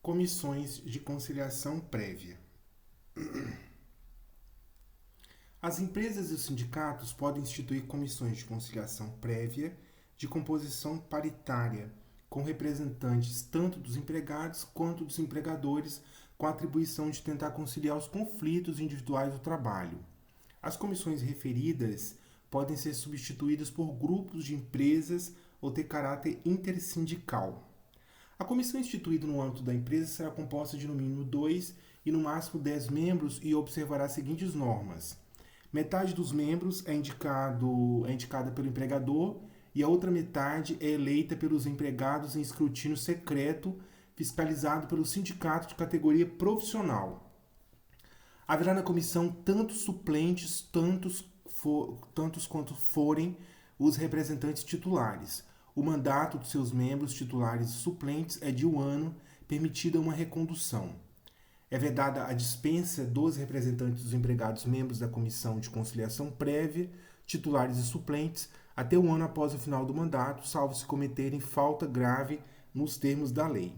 Comissões de conciliação prévia. As empresas e os sindicatos podem instituir comissões de conciliação prévia de composição paritária, com representantes tanto dos empregados quanto dos empregadores, com a atribuição de tentar conciliar os conflitos individuais do trabalho. As comissões referidas podem ser substituídas por grupos de empresas ou ter caráter intersindical. A comissão instituída no âmbito da empresa será composta de no mínimo 2 e no máximo 10 membros e observará as seguintes normas. Metade dos membros é indicada pelo empregador e a outra metade é eleita pelos empregados em escrutínio secreto, fiscalizado pelo sindicato de categoria profissional. Haverá na comissão tantos suplentes, tantos quanto forem os representantes titulares. O mandato dos seus membros titulares e suplentes é de 1 ano, permitida uma recondução. É vedada a dispensa dos representantes dos empregados membros da comissão de conciliação prévia, titulares e suplentes, até 1 ano após o final do mandato, salvo se cometerem falta grave nos termos da lei.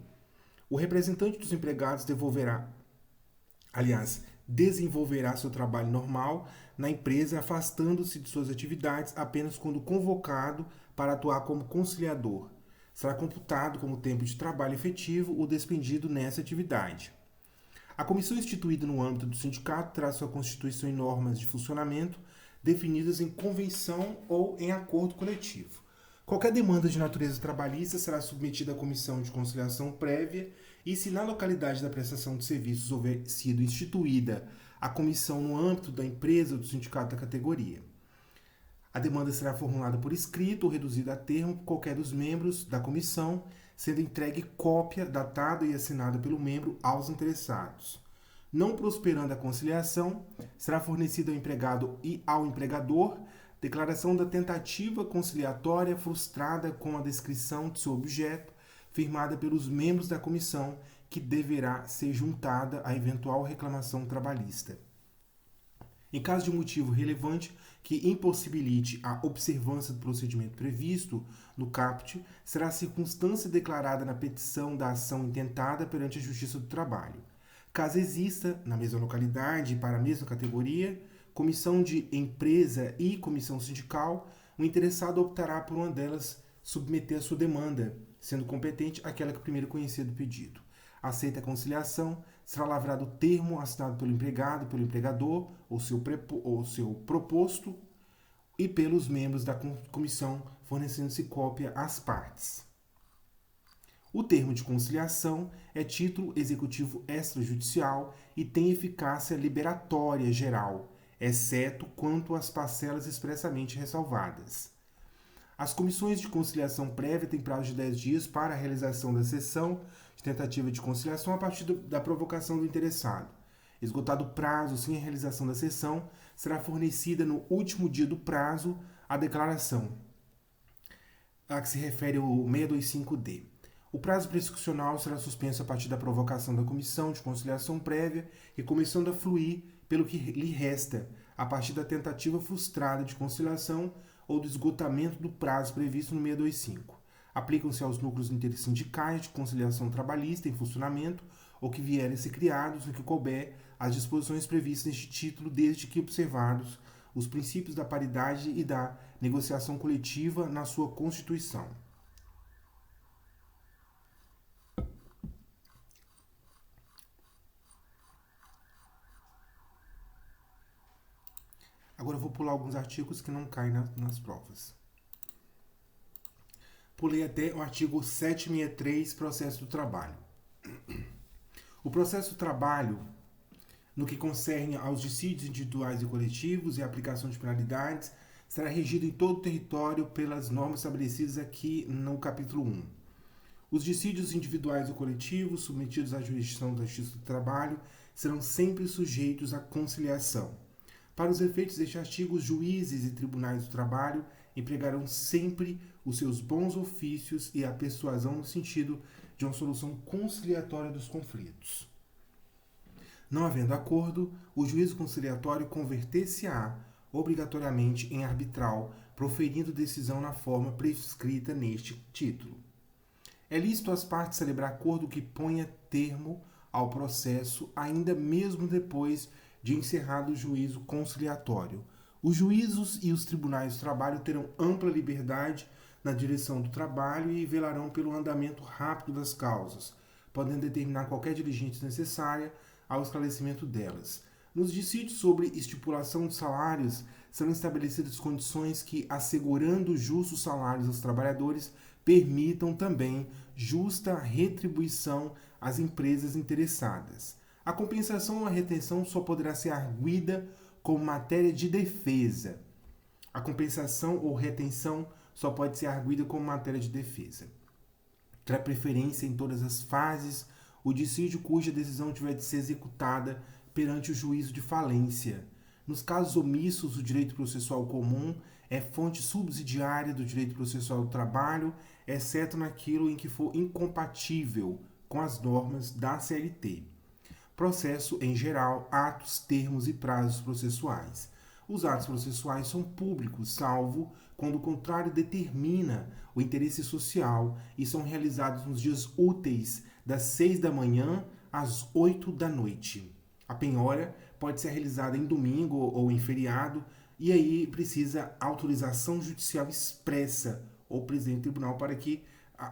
O representante dos empregados desenvolverá seu trabalho normal na empresa, afastando-se de suas atividades apenas quando convocado para atuar como conciliador. Será computado como tempo de trabalho efetivo o despendido nessa atividade. A comissão instituída no âmbito do sindicato terá sua constituição e normas de funcionamento definidas em convenção ou em acordo coletivo. Qualquer demanda de natureza trabalhista será submetida à comissão de conciliação prévia e, se na localidade da prestação de serviços houver sido instituída a comissão no âmbito da empresa ou do sindicato da categoria, a demanda será formulada por escrito ou reduzida a termo por qualquer dos membros da comissão, sendo entregue cópia datada e assinada pelo membro aos interessados. Não prosperando a conciliação, será fornecida ao empregado e ao empregador declaração da tentativa conciliatória frustrada com a descrição de seu objeto, firmada pelos membros da comissão, que deverá ser juntada à eventual reclamação trabalhista. Em caso de motivo relevante que impossibilite a observância do procedimento previsto no caput, será a circunstância declarada na petição da ação intentada perante a Justiça do Trabalho. Caso exista, na mesma localidade e para a mesma categoria, comissão de empresa e comissão sindical, o interessado optará por uma delas submeter a sua demanda, sendo competente aquela que primeiro conhecer do pedido. Aceita a conciliação, será lavrado o termo assinado pelo empregado, pelo empregador, ou seu proposto, e pelos membros da comissão, fornecendo-se cópia às partes. O termo de conciliação é título executivo extrajudicial e tem eficácia liberatória geral, exceto quanto às parcelas expressamente ressalvadas. As comissões de conciliação prévia têm prazo de 10 dias para a realização da sessão de tentativa de conciliação a partir da provocação do interessado. Esgotado o prazo sem a realização da sessão, será fornecida no último dia do prazo a declaração, a que se refere o 625D. O prazo prescricional será suspenso a partir da provocação da comissão de conciliação prévia e começando a fluir pelo que lhe resta, a partir da tentativa frustrada de conciliação ou do esgotamento do prazo previsto no 625. Aplicam-se aos núcleos intersindicais de conciliação trabalhista em funcionamento ou que vierem a ser criados no que couber as disposições previstas neste título, desde que observados os princípios da paridade e da negociação coletiva na sua constituição. Agora eu vou pular alguns artigos que não caem nas provas. Pulei até o artigo 763, processo do trabalho. O processo do trabalho, no que concerne aos dissídios individuais e coletivos e a aplicação de penalidades, será regido em todo o território pelas normas estabelecidas aqui no capítulo 1. Os dissídios individuais ou coletivos submetidos à jurisdição da Justiça do Trabalho serão sempre sujeitos à conciliação. Para os efeitos deste artigo, os juízes e tribunais do trabalho empregarão sempre os seus bons ofícios e a persuasão no sentido de uma solução conciliatória dos conflitos. Não havendo acordo, o juízo conciliatório converter-se-á obrigatoriamente em arbitral, proferindo decisão na forma prescrita neste título. É lícito às partes celebrar acordo que ponha termo ao processo, ainda mesmo depois de encerrado o juízo conciliatório. Os juízos e os tribunais do trabalho terão ampla liberdade na direção do trabalho e velarão pelo andamento rápido das causas, podendo determinar qualquer diligência necessária ao esclarecimento delas. Nos dissídios sobre estipulação de salários, são estabelecidas condições que, assegurando justos salários aos trabalhadores, permitam também justa retribuição às empresas interessadas. A compensação ou a retenção só poderá ser arguida como matéria de defesa. A compensação ou retenção só pode ser arguida como matéria de defesa. Terá preferência em todas as fases o dissídio cuja decisão tiver de ser executada perante o juízo de falência. Nos casos omissos, o direito processual comum é fonte subsidiária do direito processual do trabalho, exceto naquilo em que for incompatível com as normas da CLT. Processo, em geral, atos, termos e prazos processuais. Os atos processuais são públicos, salvo quando o contrário determina o interesse social e são realizados nos dias úteis das 6 da manhã às 8 da noite. A penhora pode ser realizada em domingo ou em feriado e aí precisa autorização judicial expressa ou presidente do tribunal para que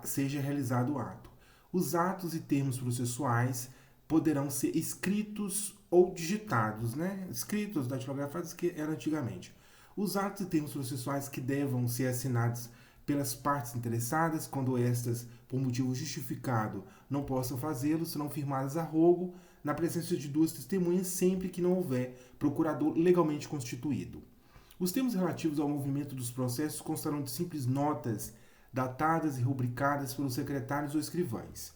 seja realizado o ato. Os atos e termos processuais poderão ser escritos ou digitados, escritos, datilografados, que era antigamente. Os atos e termos processuais que devam ser assinados pelas partes interessadas, quando estas, por motivo justificado, não possam fazê-lo, serão firmadas a rogo, na presença de duas testemunhas, sempre que não houver procurador legalmente constituído. Os termos relativos ao movimento dos processos constarão de simples notas, datadas e rubricadas pelos secretários ou escrivães.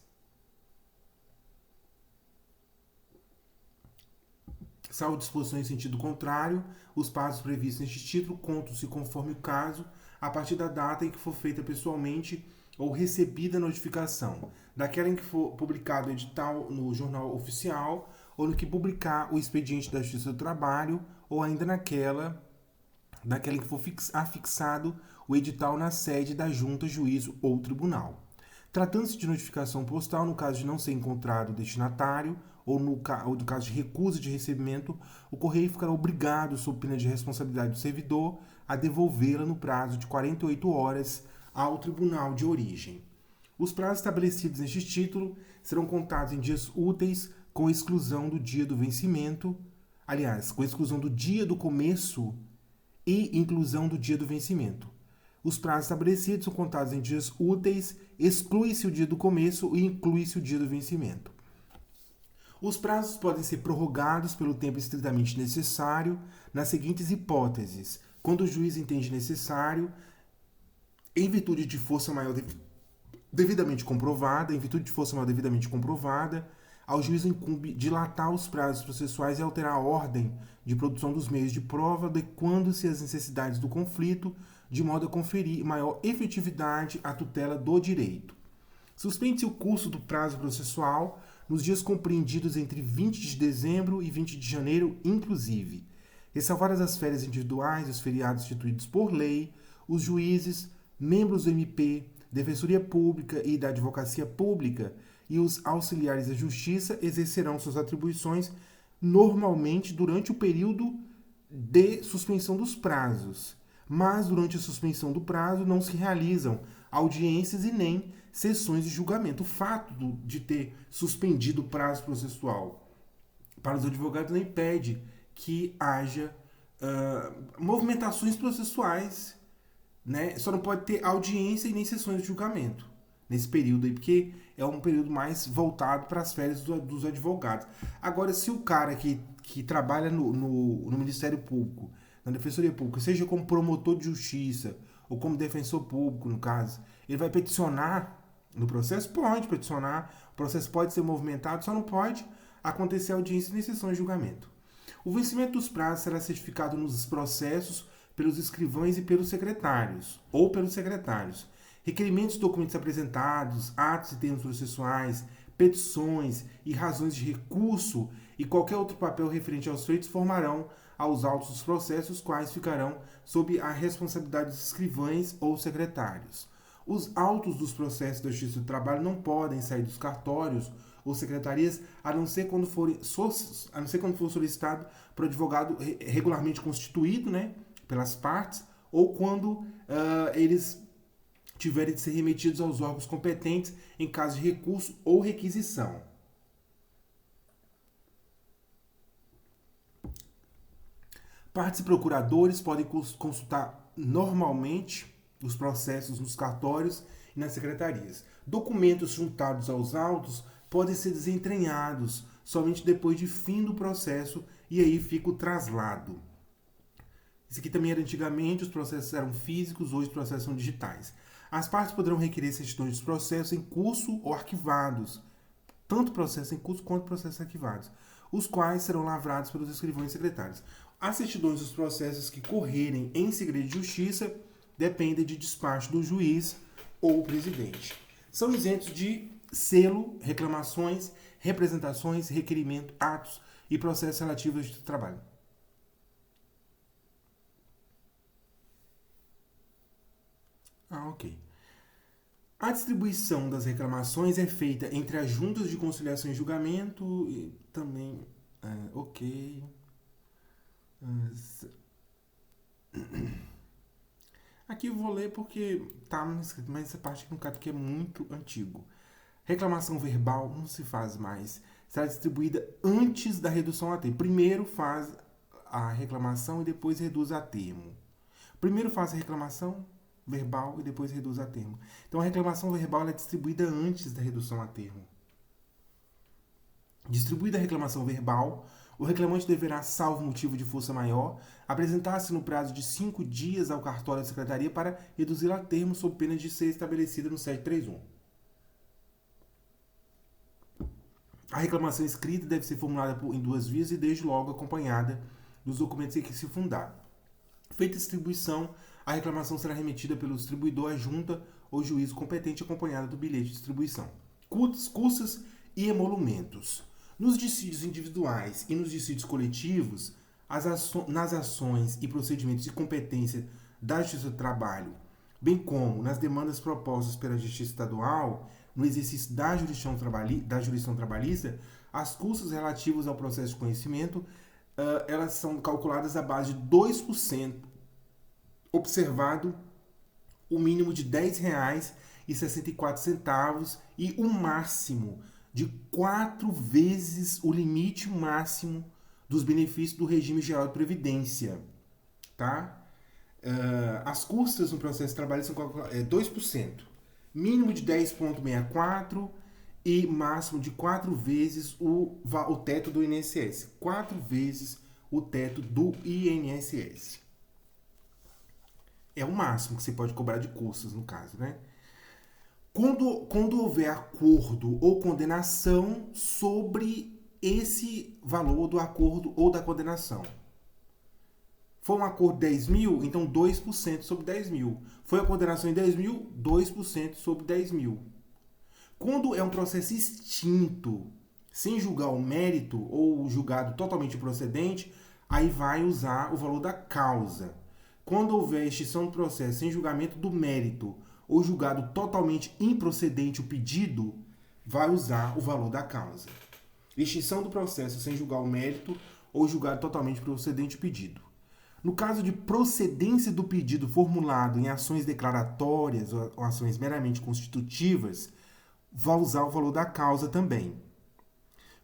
Salvo disposição em sentido contrário, os prazos previstos neste título contam-se, conforme o caso, a partir da data em que for feita pessoalmente ou recebida a notificação, daquela em que for publicado o edital no Jornal Oficial, ou no que publicar o expediente da Justiça do Trabalho, ou ainda naquela em que for afixado o edital na sede da Junta, Juízo ou Tribunal. Tratando-se de notificação postal, no caso de não ser encontrado o destinatário, ou no caso de recusa de recebimento, o correio ficará obrigado, sob pena de responsabilidade do servidor, a devolvê-la no prazo de 48 horas ao tribunal de origem. Os prazos estabelecidos neste título serão contados em dias úteis, com exclusão do dia do vencimento, com exclusão do dia do começo e inclusão do dia do vencimento. Os prazos estabelecidos são contados em dias úteis, exclui-se o dia do começo e inclui-se o dia do vencimento. Os prazos podem ser prorrogados pelo tempo estritamente necessário nas seguintes hipóteses: quando o juiz entende necessário, em virtude de força maior devidamente comprovada, ao juiz incumbe dilatar os prazos processuais e alterar a ordem de produção dos meios de prova, adequando-se às necessidades do conflito, de modo a conferir maior efetividade à tutela do direito. Suspende-se o curso do prazo processual nos dias compreendidos entre 20 de dezembro e 20 de janeiro, inclusive. Ressalvadas as férias individuais e os feriados instituídos por lei, os juízes, membros do MP, Defensoria Pública e da Advocacia Pública e os auxiliares da Justiça exercerão suas atribuições normalmente durante o período de suspensão dos prazos. Mas durante a suspensão do prazo não se realizam audiências e nem sessões de julgamento. O fato de ter suspendido o prazo processual para os advogados não impede que haja movimentações processuais, Só não pode ter audiência e nem sessões de julgamento nesse período aí, porque é um período mais voltado para as férias dos advogados. Agora, se o cara que trabalha no Ministério Público, na Defensoria Pública, seja como promotor de justiça ou como defensor público, no caso, ele vai peticionar no processo? Pode peticionar, o processo pode ser movimentado, só não pode acontecer audiência nem sessão de julgamento. O vencimento dos prazos será certificado nos processos pelos escrivães e pelos secretários, ou pelos secretários. Requerimentos, documentos apresentados, atos e termos processuais, petições e razões de recurso e qualquer outro papel referente aos feitos formarão aos autos dos processos, quais ficarão sob a responsabilidade dos escrivães ou secretários. Os autos dos processos da Justiça do Trabalho não podem sair dos cartórios ou secretarias, a não ser quando for solicitado por advogado regularmente constituído, né, pelas partes, ou quando eles tiverem de ser remetidos aos órgãos competentes em caso de recurso ou requisição. Partes e procuradores podem consultar normalmente os processos nos cartórios e nas secretarias. Documentos juntados aos autos podem ser desentranhados somente depois de fim do processo e aí fica o traslado. Isso aqui também era antigamente, os processos eram físicos, hoje os processos são digitais. As partes poderão requerer certidões dos processos em curso ou arquivados, tanto processos em curso quanto processos arquivados, os quais serão lavrados pelos escrivães e secretários. As certidões dos processos que correrem em segredo de justiça dependem de despacho do juiz ou presidente. São isentos de selo, reclamações, representações, requerimento, atos e processos relativos ao justiça do trabalho. Ok. A distribuição das reclamações é feita entre as juntas de conciliação e julgamento e também... ok. Aqui eu vou ler porque tá escrito, mas essa parte aqui no caso que é muito antigo. Reclamação verbal não se faz mais. Será distribuída antes da redução a termo. Primeiro faz a reclamação e depois reduz a termo. Primeiro faz a reclamação verbal e depois reduz a termo. Então a reclamação verbal é distribuída antes da redução a termo. Distribuída a reclamação verbal, o reclamante deverá, salvo motivo de força maior, apresentar-se no prazo de 5 dias ao cartório da secretaria para reduzi-la a termo sob pena de ser estabelecida no 731. A reclamação escrita deve ser formulada em 2 vias e desde logo acompanhada dos documentos em que se fundar. Feita a distribuição, a reclamação será remetida pelo distribuidor à junta ou juízo competente acompanhada do bilhete de distribuição. Custas e emolumentos. Nos dissídios individuais e nos dissídios coletivos, nas ações e procedimentos de competência da Justiça do Trabalho, bem como nas demandas propostas pela Justiça Estadual, no exercício da jurisdição trabalhista, as custas relativas ao processo de conhecimento, elas são calculadas à base de 2%, observado o mínimo de R$ 10,64 e o máximo de 4 vezes o limite máximo dos benefícios do regime geral de previdência, tá? As custas no processo trabalhista são 2%, mínimo de 10,64 e máximo de 4 vezes o teto do INSS, 4 vezes o teto do INSS. É o máximo que você pode cobrar de custas, no caso, né? Quando houver acordo ou condenação sobre esse valor do acordo ou da condenação. Foi um acordo de 10 mil, então 2% sobre 10 mil. Foi a condenação em 10 mil, 2% sobre 10 mil. Quando é um processo extinto, sem julgar o mérito ou julgado totalmente improcedente, aí vai usar o valor da causa. Quando houver extinção do processo sem julgamento do mérito ou julgado totalmente improcedente o pedido, vai usar o valor da causa. Extinção do processo sem julgar o mérito ou julgado totalmente improcedente o pedido. No caso de procedência do pedido formulado em ações declaratórias ou ações meramente constitutivas, vai usar o valor da causa também.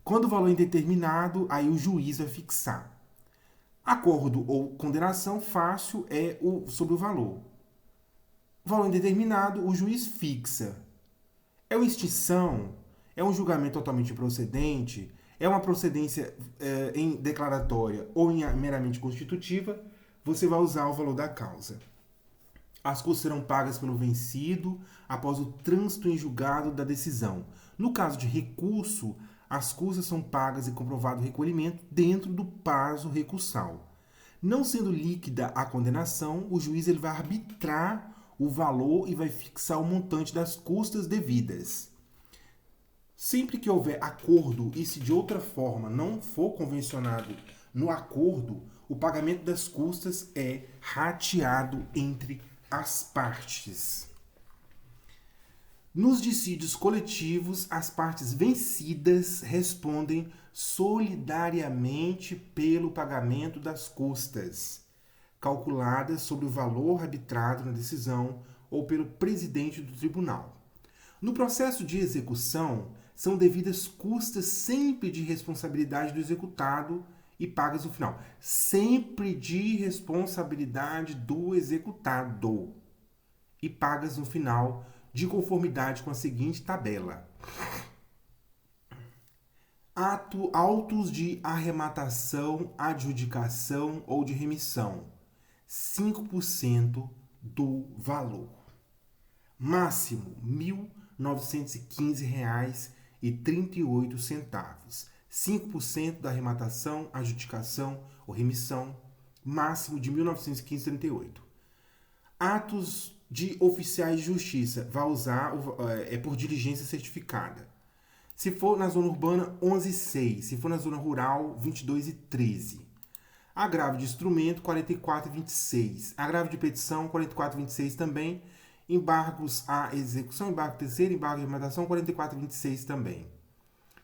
Quando o valor é indeterminado, aí o juiz vai fixar. Acordo ou condenação fácil é sobre o valor. Valor indeterminado, o juiz fixa. É uma extinção? É um julgamento totalmente improcedente? É uma procedência em declaratória ou em meramente constitutiva? Você vai usar o valor da causa. As custas serão pagas pelo vencido após o trânsito em julgado da decisão. No caso de recurso, as custas são pagas e comprovado o recolhimento dentro do prazo recursal. Não sendo líquida a condenação, o juiz ele vai arbitrar o valor e vai fixar o montante das custas devidas. Sempre que houver acordo e se de outra forma não for convencionado no acordo, o pagamento das custas é rateado entre as partes. Nos dissídios coletivos, as partes vencidas respondem solidariamente pelo pagamento das custas, calculadas sobre o valor arbitrado na decisão ou pelo presidente do tribunal. No processo de execução, são devidas custas sempre de responsabilidade do executado e pagas no final. Sempre de responsabilidade do executado e pagas no final, de conformidade com a seguinte tabela. Autos de arrematação, adjudicação ou de remissão. 5% do valor. Máximo R$ 1.915,38. 5% da arrematação, adjudicação ou remissão. Máximo de R$ 1.915,38. Atos de oficiais de justiça, vai usar por diligência certificada. Se for na zona urbana, 11,6. Se for na zona rural, 22,13. Agravo de instrumento, 44,26. Agravo de petição, 44,26 também. Embargos à execução, embargo terceiro, embargo de arrematação, 44,26 também.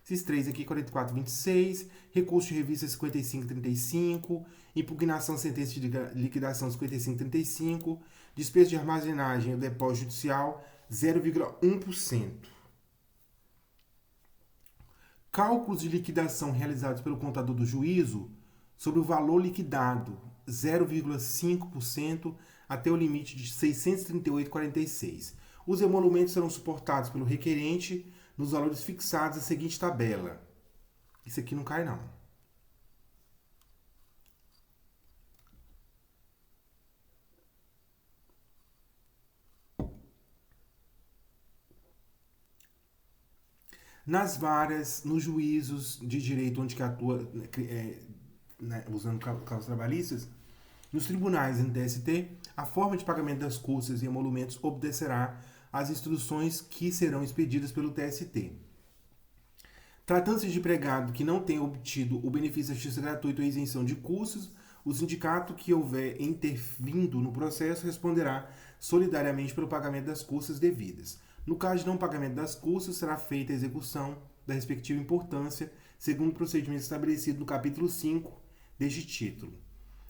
Esses três aqui, 44,26. Recurso de revista, 55,35. Impugnação, sentença de liquidação, 55,35. Despesa de armazenagem e depósito judicial, 0,1%. Cálculos de liquidação realizados pelo contador do juízo sobre o valor liquidado, 0,5% até o limite de 638,46. Os emolumentos serão suportados pelo requerente nos valores fixados na seguinte tabela. Isso aqui não cai, não. Nas varas, nos juízos de direito onde que atua, usando causas trabalhistas, nos tribunais e no TST, a forma de pagamento das custas e emolumentos obedecerá às instruções que serão expedidas pelo TST. Tratando-se de empregado que não tenha obtido o benefício da justiça gratuita ou isenção de custos, o sindicato que houver intervindo no processo responderá solidariamente pelo pagamento das custas devidas. No caso de não pagamento das custas, será feita a execução da respectiva importância, segundo o procedimento estabelecido no capítulo 5 deste título.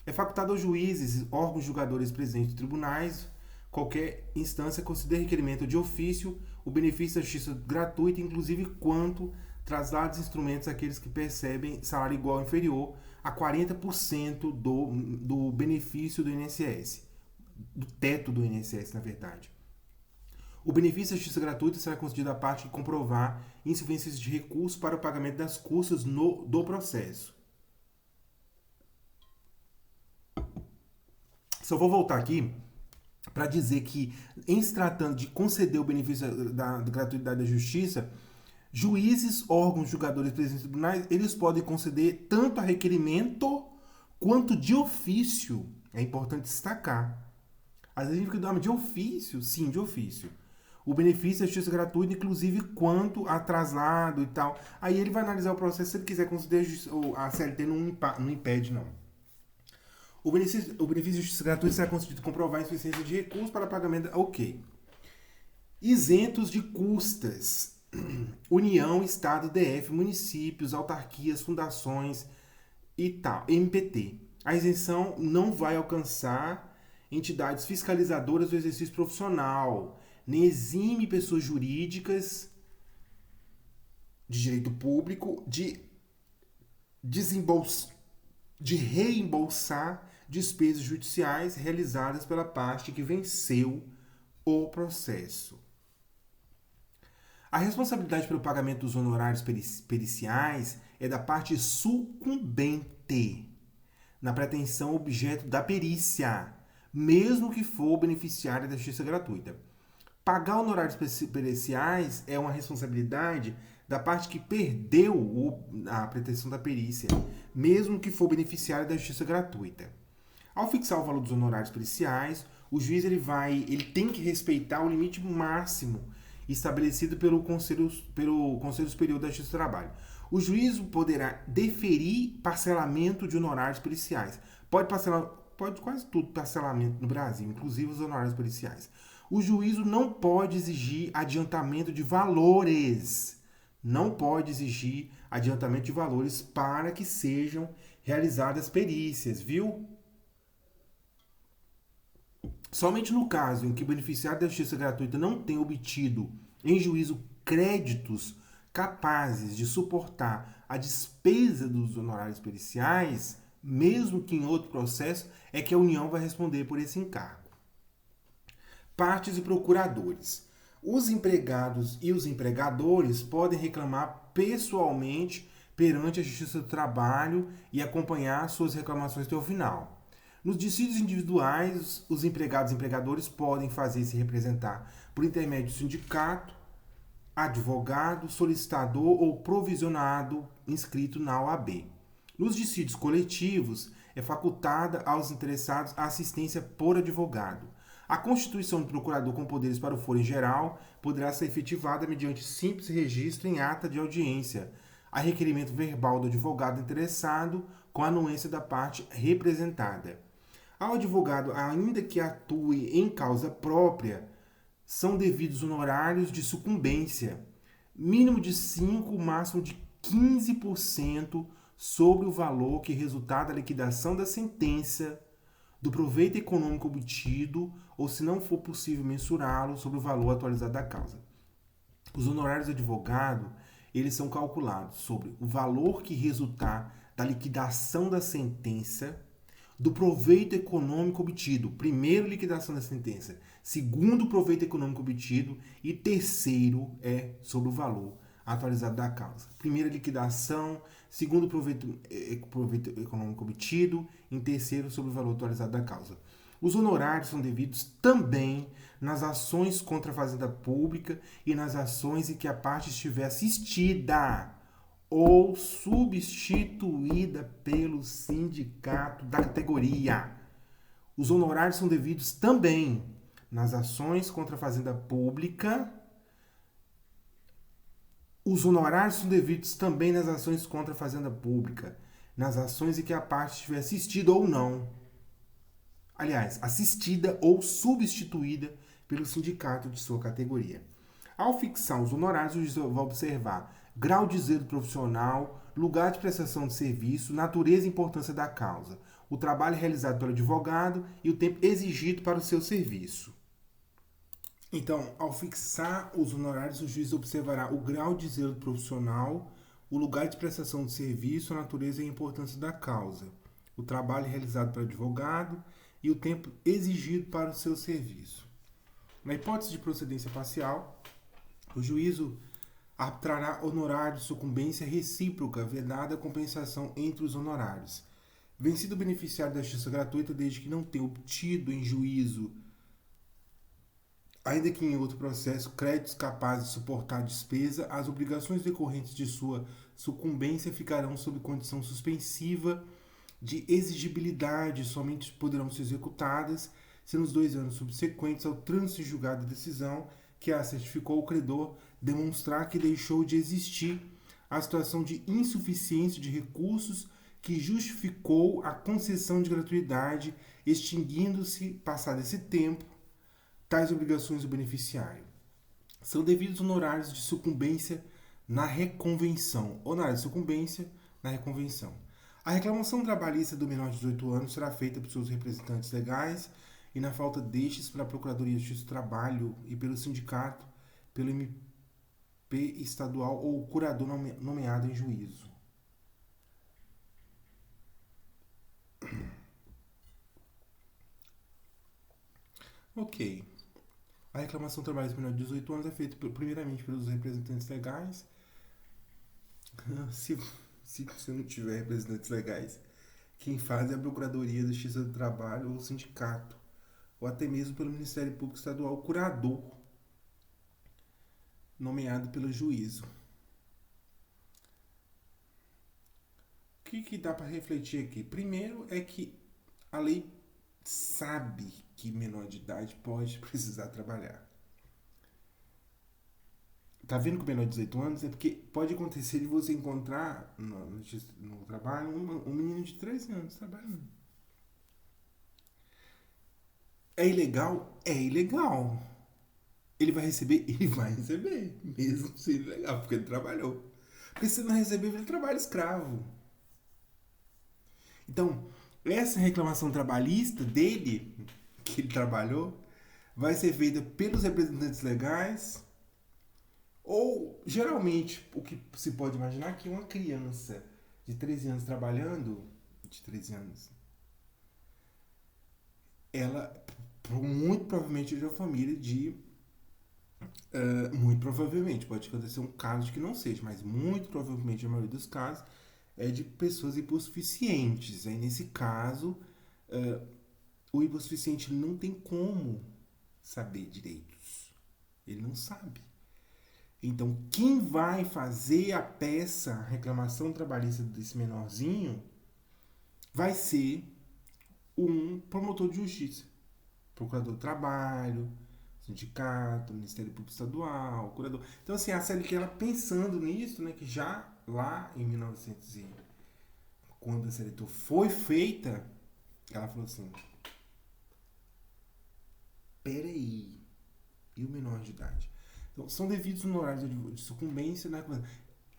É facultado aos juízes, órgãos julgadores presidentes de tribunais, qualquer instância considere requerimento de ofício o benefício da justiça gratuita, inclusive quanto traslados instrumentos àqueles que percebem salário igual ou inferior a 40% do benefício do INSS, do teto do INSS, na verdade. O benefício da justiça gratuita será concedido à parte que comprovar insuficiência de recursos para o pagamento das custas do processo. Só vou voltar aqui para dizer que, em se tratando de conceder o benefício da gratuidade da justiça, juízes, órgãos, julgadores, presidentes de tribunais, eles podem conceder tanto a requerimento quanto de ofício. É importante destacar. Às vezes a gente fica dando de ofício, sim, de ofício. O benefício da justiça gratuita, inclusive quanto a traslado e tal. Aí ele vai analisar o processo, se ele quiser conceder a CLT não impede, não. O benefício de justiça gratuita será concedido comprovar a insuficiência de recursos para pagamento. Ok. Isentos de custas. União, Estado, DF, municípios, autarquias, fundações e tal. MPT. A isenção não vai alcançar entidades fiscalizadoras do exercício profissional, nem exime pessoas jurídicas de direito público de reembolsar despesas judiciais realizadas pela parte que venceu o processo. A responsabilidade pelo pagamento dos honorários periciais é da parte sucumbente, na pretensão objeto da perícia, mesmo que for beneficiária da justiça gratuita. Pagar honorários periciais é uma responsabilidade da parte que perdeu a pretensão da perícia, mesmo que for beneficiária da justiça gratuita. Ao fixar o valor dos honorários periciais, o juiz ele tem que respeitar o limite máximo estabelecido pelo Conselho Superior da Justiça do Trabalho. O juízo poderá deferir parcelamento de honorários periciais. Pode quase tudo parcelamento no Brasil, inclusive os honorários periciais. O juízo não pode exigir adiantamento de valores. Não pode exigir adiantamento de valores para que sejam realizadas perícias, viu? Somente no caso em que o beneficiário da justiça gratuita não tenha obtido em juízo créditos capazes de suportar a despesa dos honorários periciais, mesmo que em outro processo, é que a União vai responder por esse encargo. Partes e procuradores. Os empregados e os empregadores podem reclamar pessoalmente perante a Justiça do Trabalho e acompanhar suas reclamações até o final. Nos dissídios individuais, os empregados e empregadores podem fazer-se representar por intermédio do sindicato, advogado, solicitador ou provisionado inscrito na OAB. Nos dissídios coletivos, é facultada aos interessados a assistência por advogado. A constituição do procurador com poderes para o foro em geral poderá ser efetivada mediante simples registro em ata de audiência, a requerimento verbal do advogado interessado com a anuência da parte representada. Ao advogado, ainda que atue em causa própria, são devidos honorários de sucumbência, mínimo de 5%, máximo de 15% sobre o valor que resultar da liquidação da sentença, do proveito econômico obtido, ou se não for possível mensurá-lo, sobre o valor atualizado da causa. Os honorários do advogado, eles são calculados sobre o valor que resultar da liquidação da sentença, do proveito econômico obtido. Primeiro, liquidação da sentença. Segundo, proveito econômico obtido. E terceiro é sobre o valor atualizado da causa. Primeira, liquidação. Segundo, proveito econômico obtido. Em terceiro, sobre o valor atualizado da causa. Os honorários são devidos também nas ações contra a fazenda pública e nas ações em que a parte estiver assistida ou substituída pelo sindicato da categoria. Os honorários são devidos também nas ações contra a fazenda pública. Os honorários são devidos também nas ações contra a fazenda pública, nas ações em que a parte estiver assistida ou não. Aliás, assistida ou substituída pelo sindicato de sua categoria. Ao fixar os honorários, o juiz vai observar grau de zelo profissional, lugar de prestação de serviço, natureza e importância da causa, o trabalho realizado pelo advogado e o tempo exigido para o seu serviço. Então, ao fixar os honorários, o juiz observará o grau de zelo profissional, o lugar de prestação de serviço, a natureza e a importância da causa, o trabalho realizado pelo advogado e o tempo exigido para o seu serviço. Na hipótese de procedência parcial, o juízo arbitrará honorário de sucumbência recíproca, vedada a compensação entre os honorários. Vencido o beneficiário da justiça gratuita, desde que não tenha obtido em juízo, ainda que em outro processo, créditos capazes de suportar a despesa, as obrigações decorrentes de sua sucumbência ficarão sob condição suspensiva de exigibilidade, somente poderão ser executadas se nos 2 anos subsequentes ao trânsito de julgado da decisão que a certificou o credor demonstrar que deixou de existir a situação de insuficiência de recursos que justificou a concessão de gratuidade, extinguindo-se, passado esse tempo, tais obrigações do beneficiário. São devidos honorários de sucumbência na reconvenção. Honorários de sucumbência na reconvenção. A reclamação trabalhista do menor de 18 anos será feita por seus representantes legais e, na falta destes, pela Procuradoria de Justiça do Trabalho e pelo sindicato, pelo MP estadual ou curador nomeado em juízo. Ok. A reclamação trabalhista menor de 18 anos é feita primeiramente pelos representantes legais. Se você não tiver representantes legais, quem faz é a Procuradoria da Justiça do Trabalho ou o sindicato, ou até mesmo pelo Ministério Público Estadual, curador, nomeado pelo juízo. O que dá para refletir aqui? Primeiro é que a lei sabe que menor de idade pode precisar trabalhar. Tá vendo que o menor de 18 anos é porque pode acontecer de você encontrar no trabalho um menino de 13 anos trabalhando. É ilegal? É ilegal. Ele vai receber? Ele vai receber, mesmo se ele legal, porque ele trabalhou. Porque se ele não receber, ele trabalha escravo. Então, essa reclamação trabalhista dele, que ele trabalhou, vai ser feita pelos representantes legais ou, geralmente, o que se pode imaginar é que uma criança de 13 anos trabalhando, de 13 anos, ela muito provavelmente é de uma família de muito provavelmente, pode acontecer um caso de que não seja, mas muito provavelmente, a maioria dos casos, é de pessoas hipossuficientes. Aí, nesse caso, o hipossuficiente não tem como saber direitos. Ele não sabe. Então, quem vai fazer a peça, a reclamação trabalhista desse menorzinho, vai ser um promotor de justiça, procurador do trabalho, sindicato, Ministério Público Estadual, curador. Então, assim, a CLT, ela pensando nisso, né, que já lá em 1900, quando a CLT foi feita, ela falou assim, peraí, e o menor de idade? Então, são devidos honorários de sucumbência, né?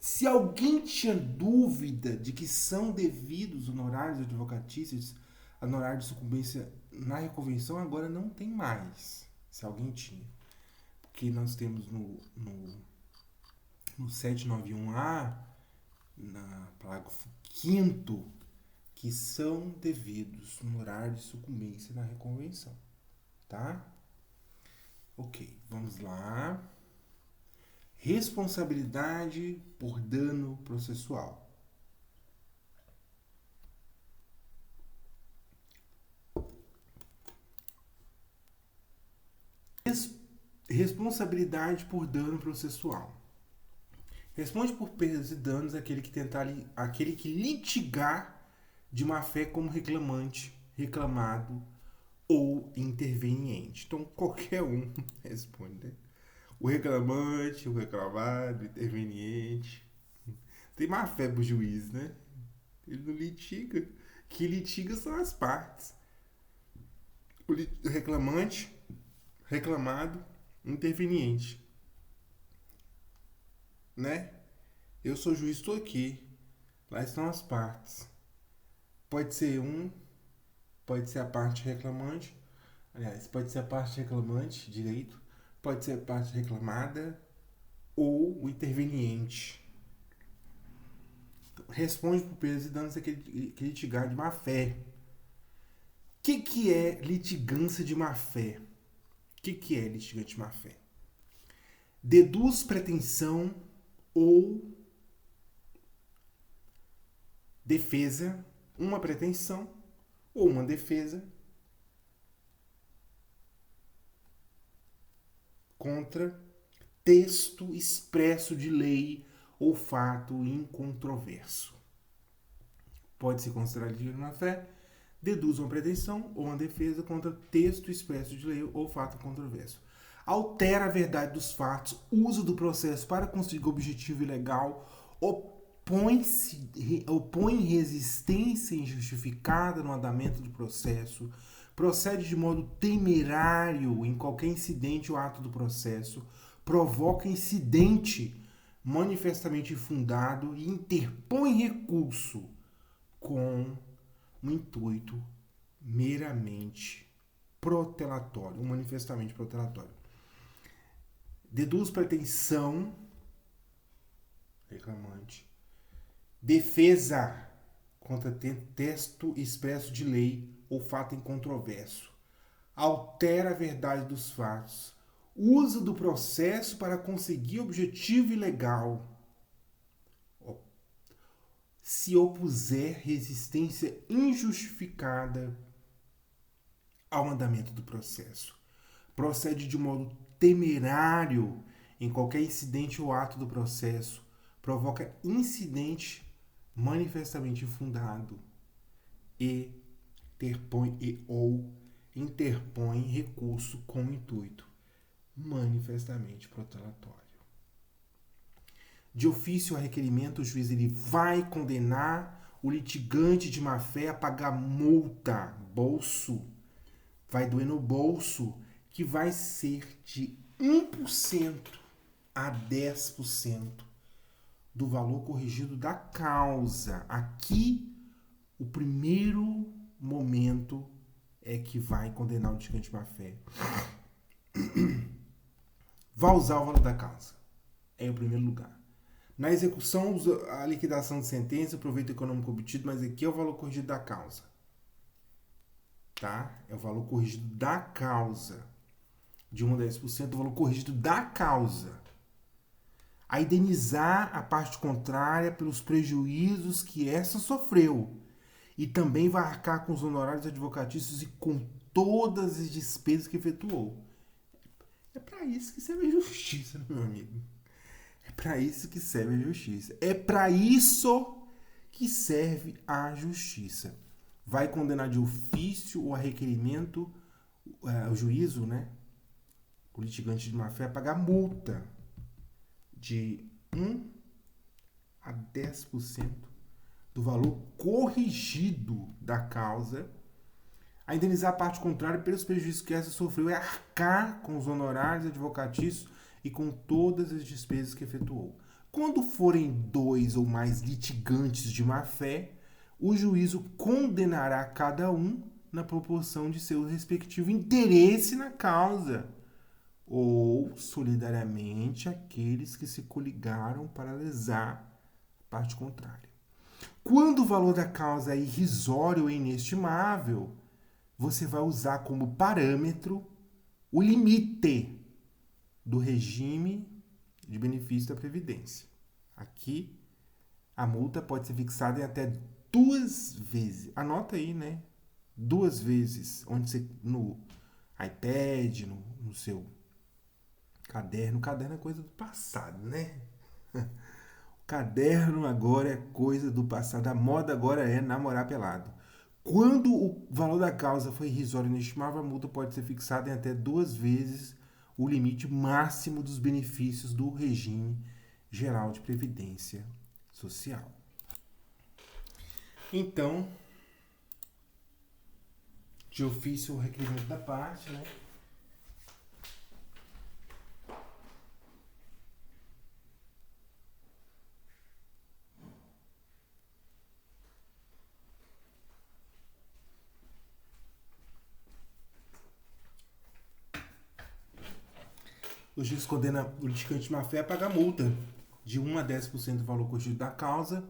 Se alguém tinha dúvida de que são devidos honorários advocatícios, honorários de sucumbência na reconvenção, agora não tem mais. Se alguém tinha. Porque nós temos no 791A, na parágrafo 5º, que são devidos honorários de sucumbência na reconvenção. Tá? Ok, vamos lá. Responsabilidade por dano processual. Responsabilidade por dano processual. Responde por perdas e danos aquele que litigar de má fé como reclamante, reclamado ou interveniente. Então, qualquer um responde, né? O reclamante, o reclamado, o interveniente. Tem má fé pro juiz, né? Ele não litiga. Que litiga são as partes. O reclamante, reclamado, interveniente. Né? Eu sou juiz, estou aqui. Lá estão as partes. Pode ser pode ser a parte reclamante. Aliás, pode ser a parte reclamante, direito. Pode ser a parte reclamada ou o interveniente. Responde por perdas e danos aquele que litigar de má fé. O que é litigância de má fé? O que é litigante de má fé? Deduz pretensão ou defesa, uma pretensão ou uma defesa contra texto expresso de lei ou fato incontroverso. Pode se considerar litigante de má fé, deduz uma pretensão ou uma defesa contra texto expresso de lei ou fato incontroverso. Altera a verdade dos fatos, usa do processo para conseguir objetivo ilegal, opõe resistência injustificada no andamento do processo, procede de modo temerário em qualquer incidente ou ato do processo, provoca incidente manifestamente infundado e interpõe recurso com um intuito meramente protelatório, manifestamente protelatório. Deduz pretensão, reclamante, defesa contra texto expresso de lei ou fato incontroverso, altera a verdade dos fatos, usa do processo para conseguir objetivo ilegal, se opuser resistência injustificada ao andamento do processo, procede de modo temerário em qualquer incidente ou ato do processo, provoca incidente manifestamente infundado e interpõe recurso com intuito manifestamente protelatório. De ofício a requerimento, o juiz ele vai condenar o litigante de má-fé a pagar multa, bolso, vai doer no bolso, que vai ser de 1% a 10% do valor corrigido da causa. Aqui, o primeiro momento é que vai condenar o litigante de má-fé. Vai usar o valor da causa. É o primeiro lugar. Na execução, a liquidação de sentença, o proveito econômico obtido, mas aqui é o valor corrigido da causa. Tá? É o valor corrigido da causa. De 1 a 10% do valor corrigido da causa. A indenizar a parte contrária pelos prejuízos que essa sofreu. E também vai arcar com os honorários advocatícios e com todas as despesas que efetuou. É para isso que serve a justiça, meu amigo. É para isso que serve a justiça. É para isso que serve a justiça. Vai condenar de ofício ou a requerimento o juízo, né? O litigante de má-fé a pagar multa de 1 a 10% do valor corrigido da causa, a indenizar a parte contrária pelos prejuízos que essa sofreu e arcar com os honorários advocatícios e com todas as despesas que efetuou. Quando forem 2 ou mais litigantes de má-fé, o juízo condenará cada um na proporção de seu respectivo interesse na causa, ou solidariamente aqueles que se coligaram para lesar a parte contrária. Quando o valor da causa é irrisório ou inestimável, você vai usar como parâmetro o limite do regime de benefício da Previdência. Aqui, a multa pode ser fixada em até 2 vezes. Anota aí, né? 2 vezes, onde você, no iPad, no seu caderno. O caderno é coisa do passado, né? O caderno agora é coisa do passado. A moda agora é namorar pelado. Quando o valor da causa foi irrisório e inestimável, a multa pode ser fixada em até 2 vezes o limite máximo dos benefícios do regime geral de previdência social. Então, de ofício o requerimento da parte, né? O juiz condena o litigante de má-fé a pagar multa de 1 a 10% do valor corrigido da causa,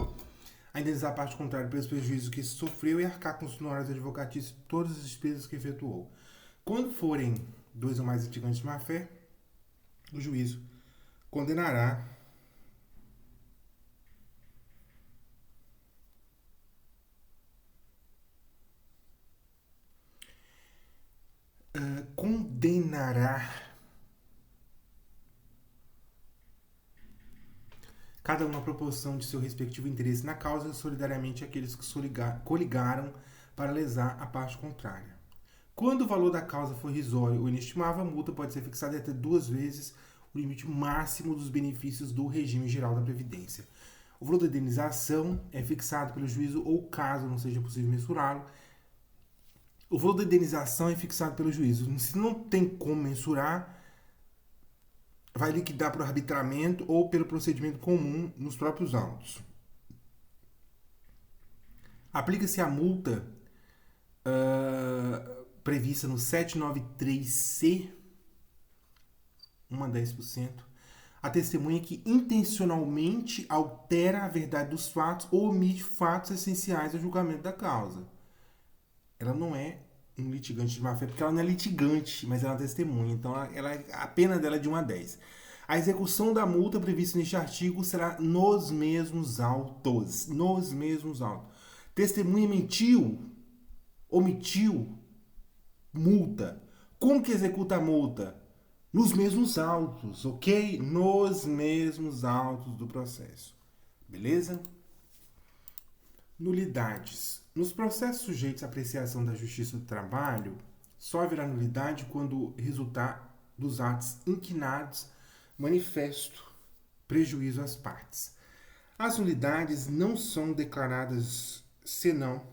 a indenizar a parte contrária pelos prejuízos que sofreu e arcar com os honorários advocatícios todas as despesas que efetuou. Quando forem 2 ou mais litigantes de má-fé, o juízo condenará cada uma proporção de seu respectivo interesse na causa, solidariamente aqueles que coligaram para lesar a parte contrária. Quando o valor da causa for irrisório ou inestimável, a multa pode ser fixada em até 2 vezes o limite máximo dos benefícios do regime geral da Previdência. O valor da indenização é fixado pelo juízo ou, caso não seja possível mensurá-lo, o valor da indenização é fixado pelo juízo. Se não tem como mensurar, vai liquidar por arbitramento ou pelo procedimento comum nos próprios autos. Aplica-se a multa prevista no 793C, 1 a 10%, a testemunha que intencionalmente altera a verdade dos fatos ou omite fatos essenciais ao julgamento da causa. Ela não é um litigante de má-fé, porque ela não é litigante, mas ela é uma testemunha. Então, a pena dela é de 1 a 10. A execução da multa prevista neste artigo será nos mesmos autos. Nos mesmos autos. Testemunha mentiu, omitiu, multa. Como que executa a multa? Nos mesmos autos, ok? Nos mesmos autos do processo. Beleza? Nulidades. Nos processos sujeitos à apreciação da Justiça do Trabalho, só haverá nulidade quando resultar dos atos inquinados manifesto prejuízo às partes. As nulidades não são declaradas senão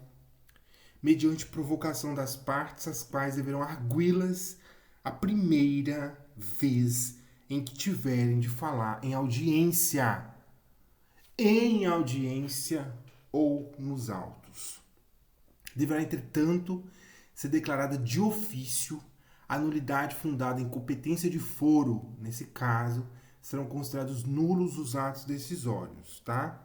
mediante provocação das partes, as quais deverão arguí-las a primeira vez em que tiverem de falar em audiência ou nos autos. Deverá, entretanto, ser declarada de ofício a nulidade fundada em competência de foro. Nesse caso, serão considerados nulos os atos decisórios, tá?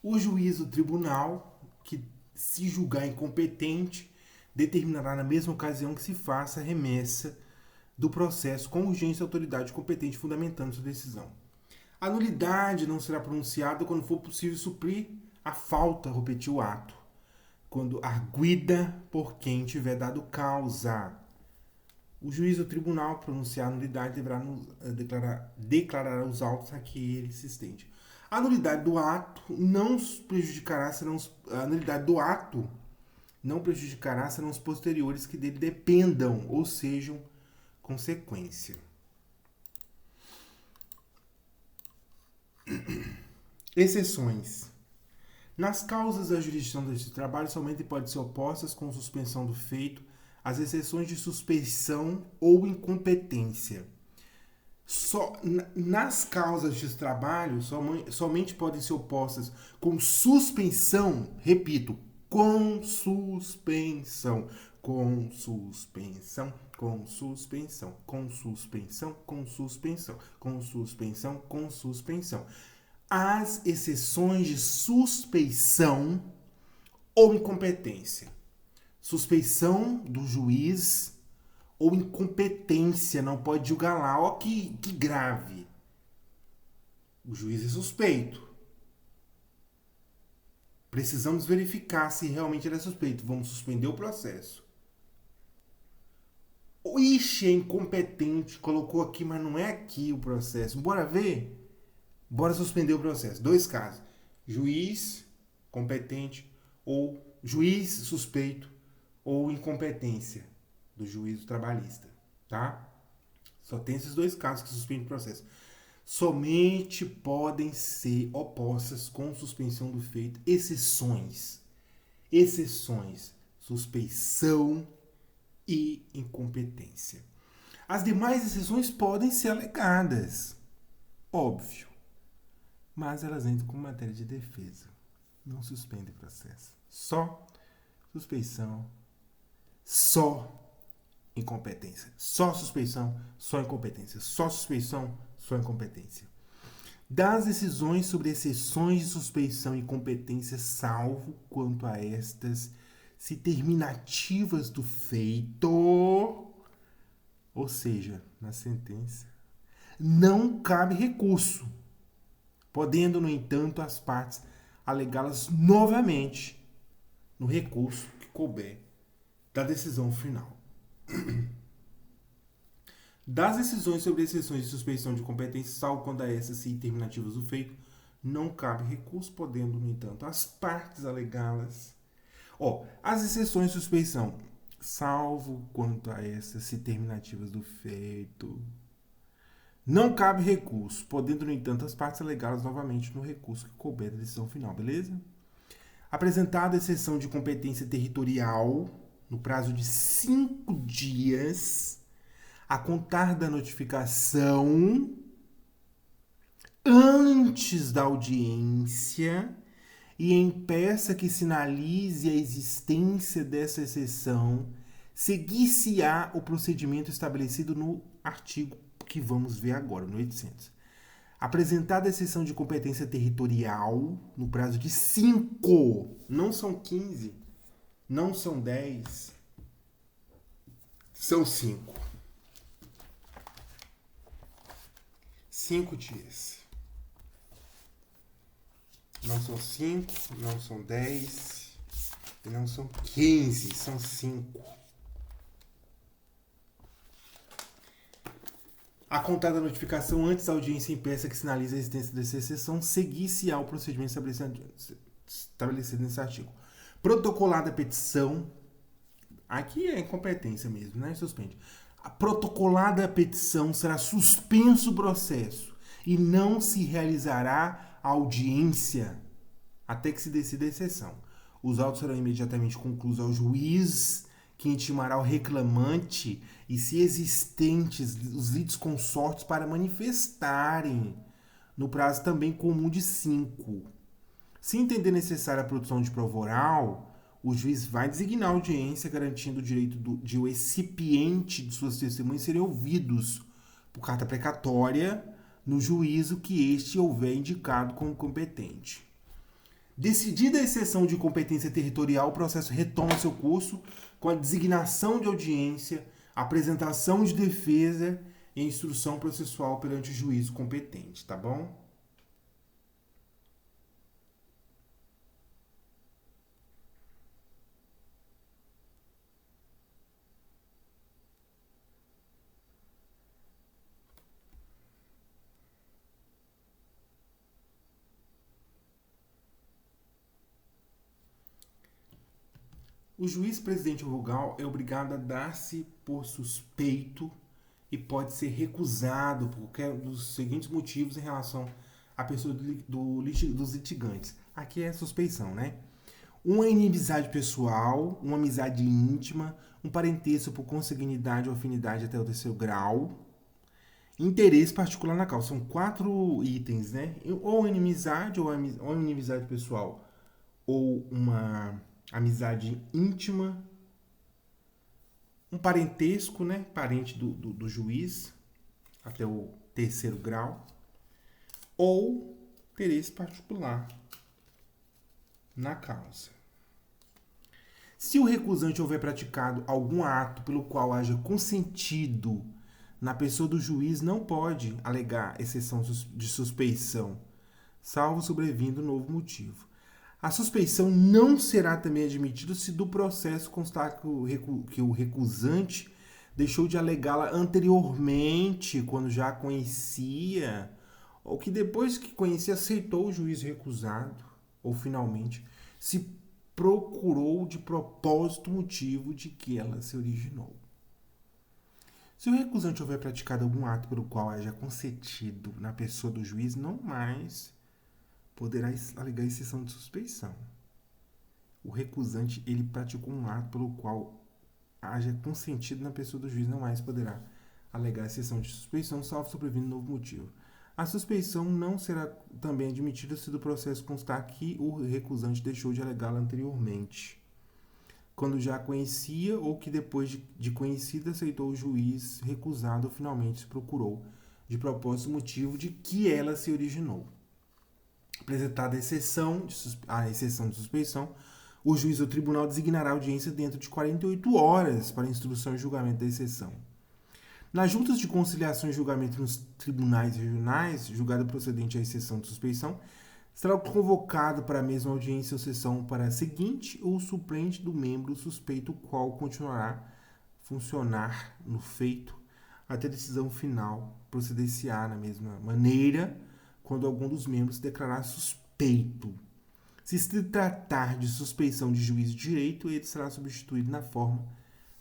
O juiz do tribunal, que se julgar incompetente, determinará na mesma ocasião que se faça a remessa do processo com urgência à autoridade competente fundamentando sua decisão. A nulidade não será pronunciada quando for possível suprir a falta, repetir o ato, quando arguida por quem tiver dado causa. O juiz do tribunal pronunciar a nulidade deverá declarar os autos a que ele se estende. A nulidade do ato não prejudicará serão os posteriores que dele dependam ou sejam consequência. Exceções. Nas causas da jurisdição deste trabalho, somente podem ser opostas com suspensão do feito as exceções de suspeição ou incompetência. Nas causas de trabalho, somente podem ser opostas com suspensão, repito, com suspensão, com suspensão, com suspensão, com suspensão, com suspensão, com suspensão, com suspensão. As exceções de suspeição ou incompetência. Suspeição do juiz ou incompetência, não pode julgar lá. Ó, que grave. O juiz é suspeito. Precisamos verificar se realmente ele é suspeito. Vamos suspender o processo. Ixi, é incompetente. Colocou aqui, mas não é aqui o processo. Bora ver? Bora suspender o processo. 2 casos. Juiz competente ou juiz suspeito ou incompetência do juízo trabalhista, tá? Só tem esses 2 casos que suspendem o processo. Somente podem ser opostas com suspensão do feito exceções. Suspeição e incompetência. As demais exceções podem ser alegadas, óbvio, mas elas entram como matéria de defesa. Não suspende o processo. Só suspeição, só incompetência. Só suspeição, só incompetência. Só suspeição, só incompetência. Das decisões sobre exceções de suspeição e incompetência, salvo quanto a estas, se terminativas do feito, ou seja, na sentença, não cabe recurso, podendo, no entanto, as partes alegá-las novamente no recurso que couber da decisão final. Das decisões sobre exceções de suspeição de competência, salvo quando a essas se terminativas do feito, não cabe recurso, podendo, no entanto, as partes alegá-las. As exceções de suspeição, salvo quanto a essas se terminativas do feito, não cabe recurso, podendo, no entanto, as partes alegá-las novamente no recurso que couber da decisão final, beleza? Apresentada a exceção de competência territorial, no prazo de 5 dias, a contar da notificação, antes da audiência, e em peça que sinalize a existência dessa exceção, seguir-se-á o procedimento estabelecido no artigo que vamos ver agora, no 800. Apresentada a exceção de competência territorial, no prazo de 5, não são 15, não são 10, são 5. 5 dias. Não são 5, não são 10, e não são 15, são 5. A contar da notificação antes da audiência em peça que sinaliza a existência dessa exceção, seguir-se ao procedimento estabelecido nesse artigo. Protocolada a petição, aqui é incompetência mesmo, né? Suspende. A protocolada a petição será suspenso o processo e não se realizará audiência até que se decida a exceção. Os autos serão imediatamente concluídos ao juiz, que intimará o reclamante e, se existentes, os litisconsortes para manifestarem, no prazo também comum de 5. Se entender necessária a produção de prova oral, o juiz vai designar a audiência, garantindo o direito de o recipiente de suas testemunhas serem ouvidos por carta precatória no juízo que este houver indicado como competente. Decidida a exceção de competência territorial, o processo retoma seu curso com a designação de audiência, apresentação de defesa e instrução processual perante o juízo competente, tá bom? O juiz presidente rugal é obrigado a dar-se por suspeito e pode ser recusado por qualquer dos seguintes motivos em relação à pessoa dos litigantes. Aqui é suspeição, né? Uma inimizade pessoal, uma amizade íntima, um parentesco por consanguinidade ou afinidade até o terceiro grau, interesse particular na causa. São 4 itens, né? Ou inimizade, ou inimizade pessoal, ou uma amizade íntima, um parentesco, né? Parente do juiz até o terceiro grau, ou interesse particular na causa. Se o recusante houver praticado algum ato pelo qual haja consentido na pessoa do juiz, não pode alegar exceção de suspeição, salvo sobrevindo novo motivo. A suspeição não será também admitida se do processo constar que o recusante deixou de alegá-la anteriormente, quando já a conhecia, ou que depois que conhecia aceitou o juízo recusado, ou finalmente se procurou de propósito motivo de que ela se originou. Se o recusante houver praticado algum ato pelo qual haja consentido na pessoa do juiz, não mais poderá alegar exceção de suspeição. O recusante, ele praticou um ato pelo qual haja consentido na pessoa do juiz, não mais poderá alegar exceção de suspeição, salvo sobrevindo novo motivo. A suspeição não será também admitida se do processo constar que o recusante deixou de alegá-la anteriormente, quando já a conhecia ou que depois de conhecida aceitou o juiz recusado ou finalmente se procurou de propósito motivo de que ela se originou. Apresentada a exceção de suspeição, o juiz ou tribunal designará audiência dentro de 48 horas para instrução e julgamento da exceção. Nas juntas de conciliação e julgamento nos tribunais regionais, julgado procedente à exceção de suspeição, será convocado para a mesma audiência ou sessão para a seguinte ou suplente do membro suspeito, o qual continuará a funcionar no feito até a decisão final, proceder-se-á na mesma maneira quando algum dos membros se declarar suspeito. Se se tratar de suspeição de juízo de direito, ele será substituído na forma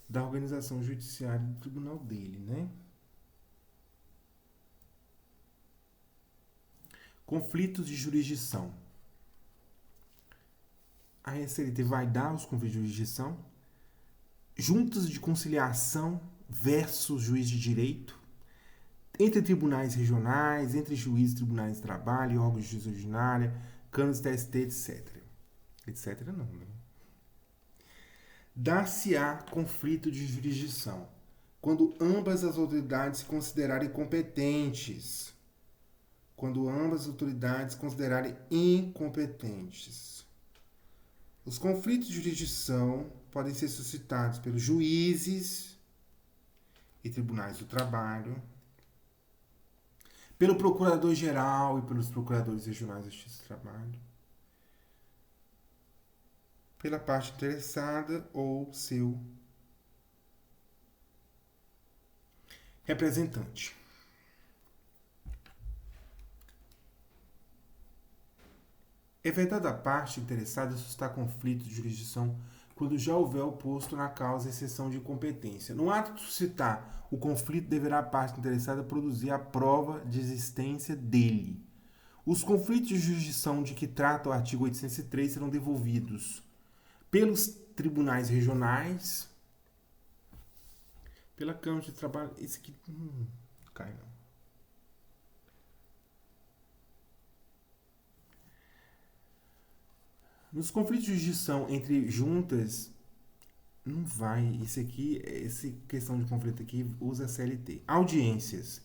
da organização judiciária do tribunal dele, né? Conflitos de jurisdição. A SLT vai dar os conflitos de jurisdição. Juntas de conciliação versus juiz de direito. Entre tribunais regionais, entre juízes, tribunais de trabalho, órgãos de justiça ordinária, câmaras de TST, etc. Etc. não, né? Dar-se-á conflito de jurisdição quando ambas as autoridades se considerarem competentes. Quando ambas as autoridades se considerarem incompetentes. Os conflitos de jurisdição podem ser suscitados pelos juízes e tribunais do trabalho, pelo procurador-geral e pelos procuradores regionais da Justiça do Trabalho, pela parte interessada ou seu representante. É vedado à parte interessada suscitar conflito de jurisdição quando já houver o posto na causa exceção de competência. No ato de suscitar o conflito, deverá a parte interessada produzir a prova de existência dele. Os conflitos de jurisdição de que trata o artigo 803 serão devolvidos pelos tribunais regionais, pela Câmara de Trabalho. Esse aqui cai não. Nos conflitos de jurisdição entre juntas, não vai. Essa questão de conflito aqui usa CLT. Audiências.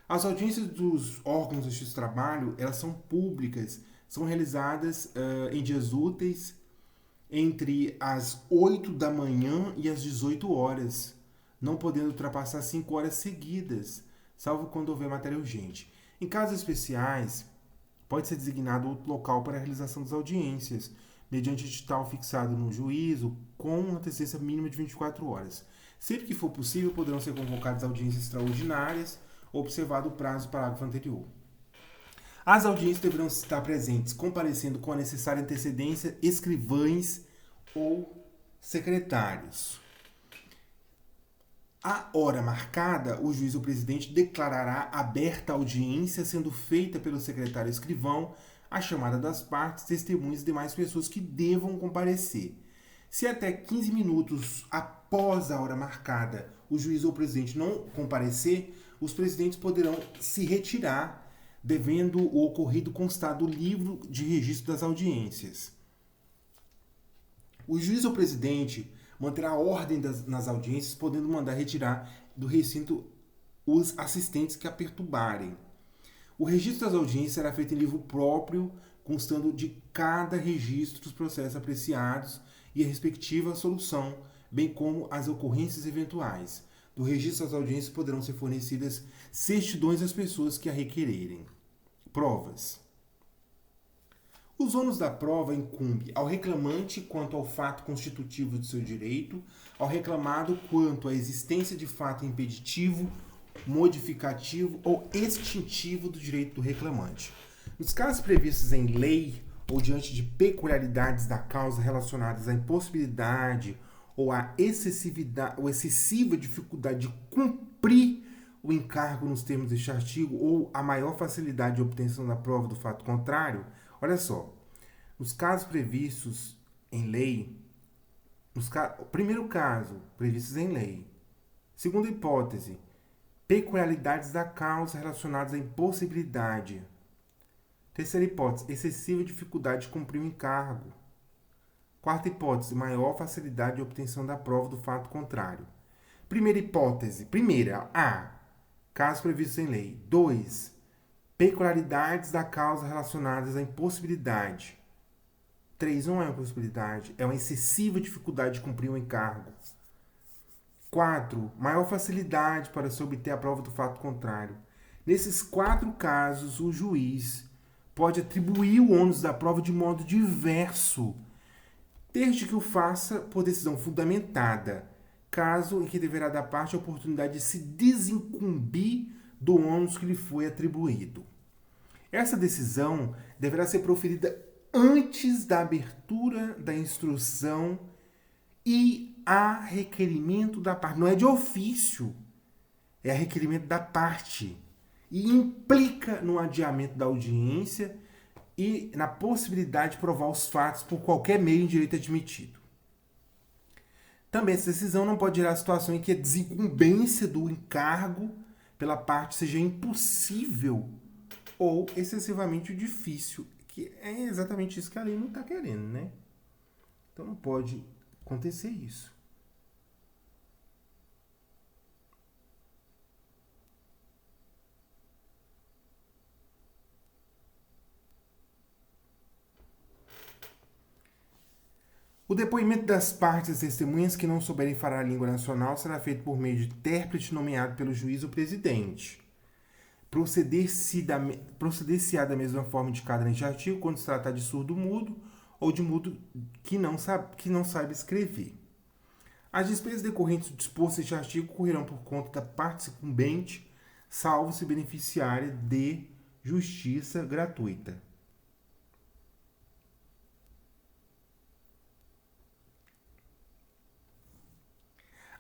As audiências dos órgãos do Justiça do Trabalho, elas são públicas, são realizadas em dias úteis entre as 8 da manhã e as 18 horas, não podendo ultrapassar 5 horas seguidas, salvo quando houver matéria urgente. Em casos especiais, pode ser designado outro local para a realização das audiências, mediante edital fixado no juízo, com antecedência mínima de 24 horas. Sempre que for possível, poderão ser convocadas audiências extraordinárias, observado o prazo do parágrafo anterior. As audiências deverão estar presentes, comparecendo com a necessária antecedência, escrivães ou secretários. A hora marcada, o juiz ou presidente declarará aberta a audiência, sendo feita pelo secretário escrivão a chamada das partes, testemunhas e demais pessoas que devam comparecer. Se até 15 minutos após a hora marcada o juiz ou o presidente não comparecer, os presidentes poderão se retirar, devendo o ocorrido constar do livro de registro das audiências. O juiz ou presidente manterá ordem nas audiências, podendo mandar retirar do recinto os assistentes que a perturbarem. O registro das audiências será feito em livro próprio, constando de cada registro dos processos apreciados e a respectiva solução, bem como as ocorrências eventuais. Do registro das audiências poderão ser fornecidas certidões às pessoas que a requererem. Provas. Os ônus da prova incumbe ao reclamante quanto ao fato constitutivo de seu direito, ao reclamado quanto à existência de fato impeditivo, modificativo ou extintivo do direito do reclamante. Nos casos previstos em lei ou diante de peculiaridades da causa relacionadas à impossibilidade ou à excessividade ou excessiva dificuldade de cumprir o encargo nos termos deste artigo ou a maior facilidade de obtenção da prova do fato contrário, olha só, nos casos previstos em lei, primeiro caso, previstos em lei. Segunda hipótese, peculiaridades da causa relacionadas à impossibilidade. Terceira hipótese, excessiva dificuldade de cumprir o encargo. Quarta hipótese, maior facilidade de obtenção da prova do fato contrário. Primeira hipótese, A, casos previstos em lei. 2, peculiaridades da causa relacionadas à impossibilidade. 3, não é uma impossibilidade, é uma excessiva dificuldade de cumprir o encargo. 4, maior facilidade para se obter a prova do fato contrário. Nesses 4 casos, o juiz pode atribuir o ônus da prova de modo diverso, desde que o faça por decisão fundamentada, caso em que deverá dar parte a oportunidade de se desincumbir do ônus que lhe foi atribuído. Essa decisão deverá ser proferida antes da abertura da instrução e a requerimento da parte. Não é de ofício, é a requerimento da parte. E implica no adiamento da audiência e na possibilidade de provar os fatos por qualquer meio em direito admitido. Também essa decisão não pode gerar a situação em que a desincumbência do encargo pela parte seja impossível ou excessivamente difícil, que é exatamente isso que a lei não está querendo, né? Então não pode acontecer isso. O depoimento das partes e testemunhas que não souberem falar a língua nacional será feito por meio de intérprete nomeado pelo juiz ou presidente. Proceder-se-á da mesma forma indicada neste artigo quando se tratar de surdo-mudo ou de mudo que não sabe escrever. As despesas decorrentes do disposto neste artigo correrão por conta da parte sucumbente, salvo se beneficiária de justiça gratuita.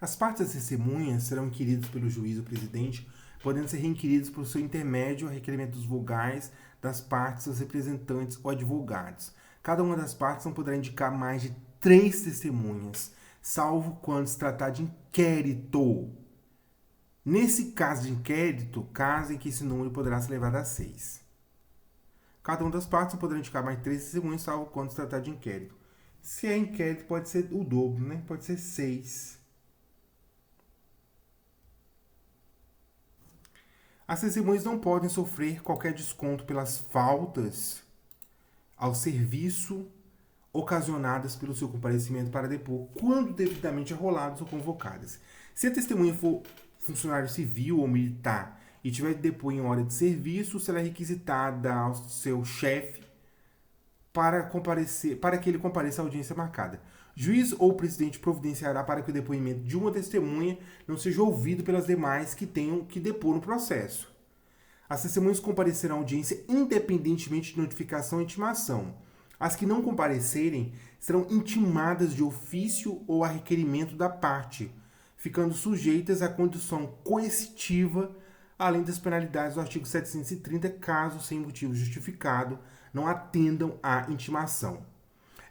As partes das testemunhas serão inquiridas pelo juiz ou presidente, podendo ser reinquiridas por seu intermédio a requerimento dos vogais das partes, seus representantes ou advogados. Cada uma das partes não poderá indicar mais de 3 testemunhas, salvo quando se tratar de inquérito. Nesse caso de inquérito, caso em que esse número poderá ser elevado a 6. Cada uma das partes não poderá indicar mais de 3 testemunhas, salvo quando se tratar de inquérito. Se é inquérito, pode ser o dobro, né? Pode ser 6. As testemunhas não podem sofrer qualquer desconto pelas faltas ao serviço ocasionadas pelo seu comparecimento para depor, quando devidamente arroladas ou convocadas. Se a testemunha for funcionário civil ou militar e tiver de depor em hora de serviço, será requisitada ao seu chefe para que ele compareça à audiência marcada. Juiz ou presidente providenciará para que o depoimento de uma testemunha não seja ouvido pelas demais que tenham que depor no processo. As testemunhas comparecerão à audiência independentemente de notificação e intimação. As que não comparecerem serão intimadas de ofício ou a requerimento da parte, ficando sujeitas à condição coercitiva, além das penalidades do artigo 730, caso, sem motivo justificado, não atendam à intimação.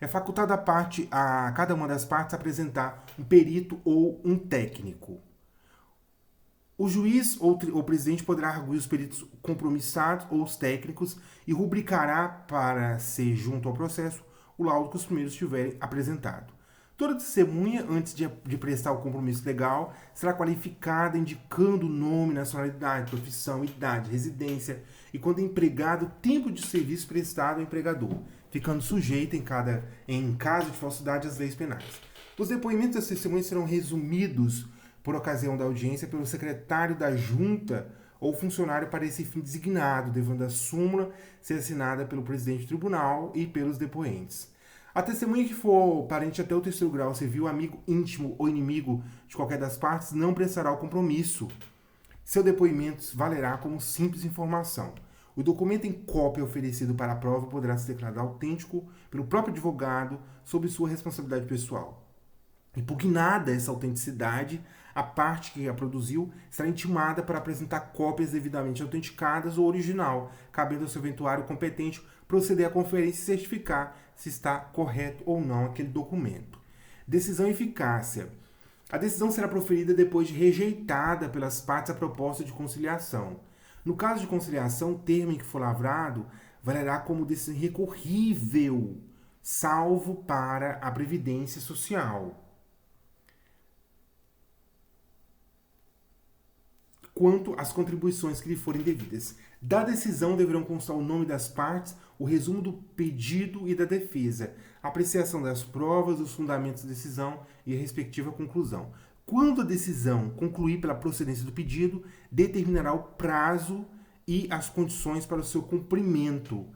É facultado a cada uma das partes apresentar um perito ou um técnico. O juiz ou o presidente poderá arguir os peritos compromissados ou os técnicos e rubricará para ser junto ao processo o laudo que os primeiros tiverem apresentado. Toda testemunha, antes de prestar o compromisso legal, será qualificada indicando nome, nacionalidade, profissão, idade, residência e, quando empregado, tempo de serviço prestado ao empregador, ficando sujeita, em caso de falsidade, às leis penais. Os depoimentos das testemunhas serão resumidos por ocasião da audiência pelo secretário da junta ou funcionário para esse fim designado, devendo a súmula ser assinada pelo presidente do tribunal e pelos depoentes. A testemunha que for parente até o 3º grau civil, amigo íntimo ou inimigo de qualquer das partes, não prestará o compromisso. Seu depoimento valerá como simples informação. O documento em cópia oferecido para a prova poderá ser declarado autêntico pelo próprio advogado sob sua responsabilidade pessoal. Impugnada essa autenticidade, a parte que a produziu será intimada para apresentar cópias devidamente autenticadas ou original, cabendo ao seu eventuário competente proceder à conferência e certificar se está correto ou não aquele documento. Decisão e eficácia. A decisão será proferida depois de rejeitada pelas partes a proposta de conciliação. No caso de conciliação, o termo em que for lavrado valerá como decisão irrecorrível, salvo para a Previdência Social. Quanto às contribuições que lhe forem devidas. Da decisão deverão constar o nome das partes, o resumo do pedido e da defesa, a apreciação das provas, os fundamentos da decisão e a respectiva conclusão. Quando a decisão concluir pela procedência do pedido, determinará o prazo e as condições para o seu cumprimento.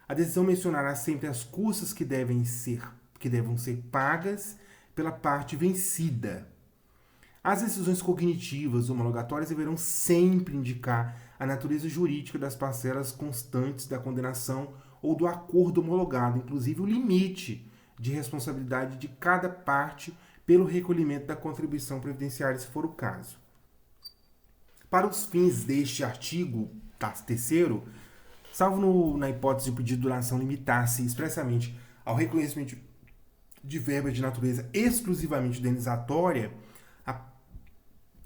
A decisão mencionará sempre as custas que devam ser pagas pela parte vencida. As decisões cognitivas homologatórias deverão sempre indicar a natureza jurídica das parcelas constantes da condenação ou do acordo homologado, inclusive o limite de responsabilidade de cada parte pelo recolhimento da contribuição previdenciária, se for o caso. Para os fins deste artigo 3º, salvo na hipótese de o pedido de duração limitar-se expressamente ao reconhecimento de verba de natureza exclusivamente indenizatória,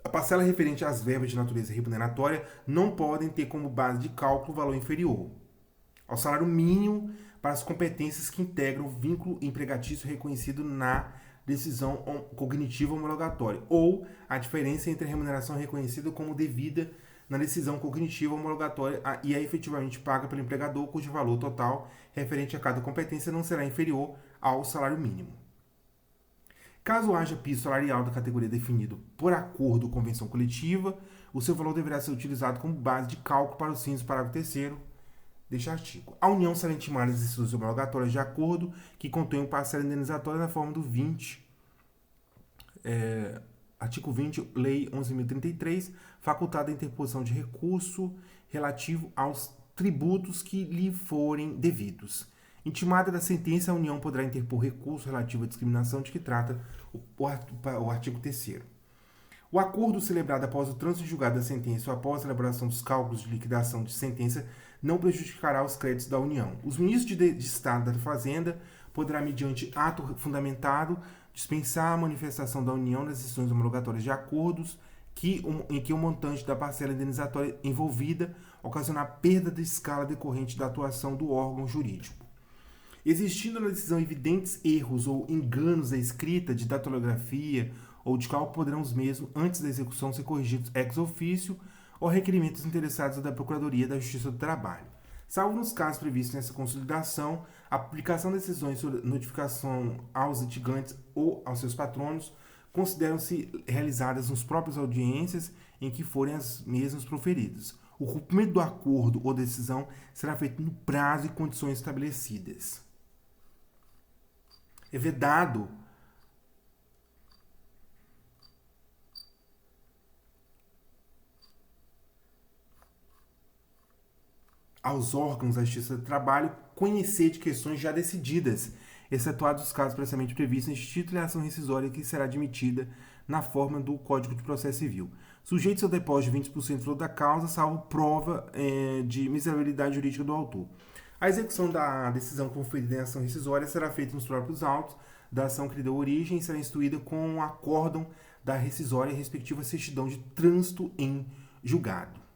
a parcela referente às verbas de natureza remuneratória não podem ter como base de cálculo valor inferior ao salário mínimo para as competências que integram o vínculo empregatício reconhecido na decisão cognitiva homologatória, ou a diferença entre a remuneração reconhecida como devida na decisão cognitiva homologatória e a efetivamente paga pelo empregador, cujo valor total referente a cada competência não será inferior ao salário mínimo. Caso haja piso salarial da categoria definido por acordo ou convenção coletiva, o seu valor deverá ser utilizado como base de cálculo para os fins do parágrafo 3º deste artigo. A União será intimada das decisões homologatórias de acordo que contenham parcela indenizatória na forma do 20, artigo 20, Lei 11.033, facultada a interposição de recurso relativo aos tributos que lhe forem devidos. Intimada da sentença, a União poderá interpor recurso relativo à discriminação de que trata o artigo 3º. O acordo celebrado após o trânsito de julgado da sentença ou após a elaboração dos cálculos de liquidação de sentença não prejudicará os créditos da União. Os ministros de Estado da Fazenda poderá, mediante ato fundamentado, dispensar a manifestação da União nas decisões homologatórias de acordos em que o montante da parcela indenizatória envolvida ocasionar perda de escala decorrente da atuação do órgão jurídico. Existindo na decisão evidentes erros ou enganos da escrita, de datilografia ou de cálculo, poderão os mesmos, antes da execução, ser corrigidos ex officio ou requerimentos interessados da Procuradoria da Justiça do Trabalho. Salvo nos casos previstos nessa consolidação, a publicação de decisões sobre notificação aos litigantes ou aos seus patronos consideram-se realizadas nas próprias audiências em que forem as mesmas proferidas. O cumprimento do acordo ou decisão será feito no prazo e condições estabelecidas. É vedado aos órgãos da Justiça do Trabalho conhecer de questões já decididas, excetuados os casos previamente previstos neste título e ação rescisória que será admitida na forma do Código de Processo Civil. Sujeitos ao depósito de 20% do valor da causa, salvo prova de miserabilidade jurídica do autor. A execução da decisão conferida em ação rescisória será feita nos próprios autos da ação que lhe deu origem e será instruída com o acórdão da rescisória e respectiva certidão de trânsito em julgado.